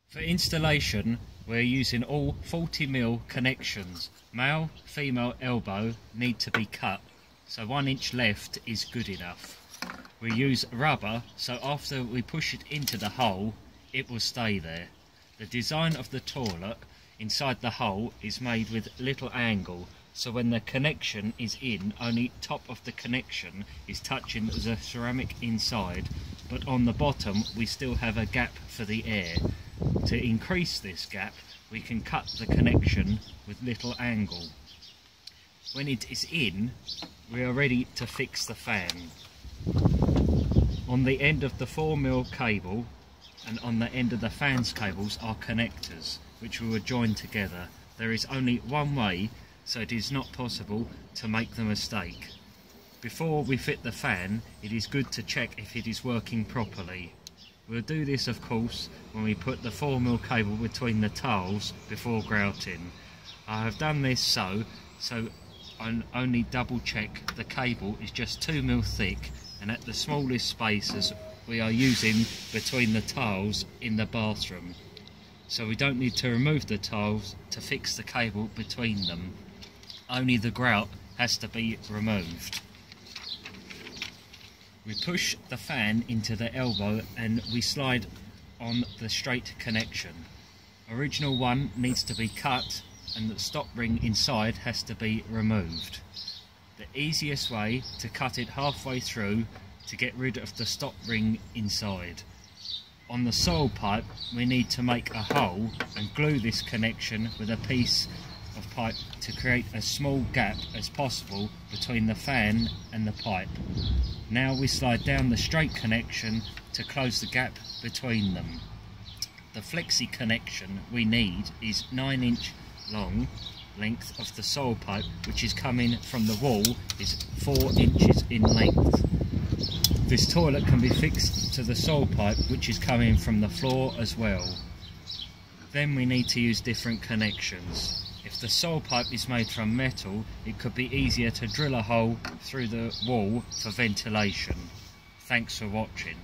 For installation, we're using all 40mm connections. Male, female elbow need to be cut, so 1 inch left is good enough. We use rubber, so after we push it into the hole, it will stay there. The design of the toilet inside the hole is made with little angle, so when the connection is in, only top of the connection is touching the ceramic inside, but on the bottom we still have a gap for the air. To increase this gap, we can cut the connection with little angle. When it is in, we are ready to fix the fan. On the end of the 4mm cable and on the end of the fan's cables are connectors, which we will join together. There is only one way, so it is not possible to make the mistake. Before we fit the fan, it is good to check if it is working properly. We'll do this, of course, when we put the 4mm cable between the tiles before grouting. I have done this so I only double check the cable is just 2mm thick and at the smallest spaces we are using between the tiles in the bathroom. So we don't need to remove the tiles to fix the cable between them. Only the grout has to be removed. We push the fan into the elbow and we slide on the straight connection. Original one needs to be cut and the stop ring inside has to be removed. The easiest way to cut it halfway through to get rid of the stop ring inside. On the soil pipe we need to make a hole and glue this connection with a piece of pipe to create as small gap as possible between the fan and the pipe. Now we slide down the straight connection to close the gap between them. The flexi connection we need is 9 inch long. Length of the soil pipe, which is coming from the wall, is 4 inches in length. This toilet can be fixed to the soil pipe, which is coming from the floor as well. Then we need to use different connections. If the soil pipe is made from metal, it could be easier to drill a hole through the wall for ventilation. Thanks for watching.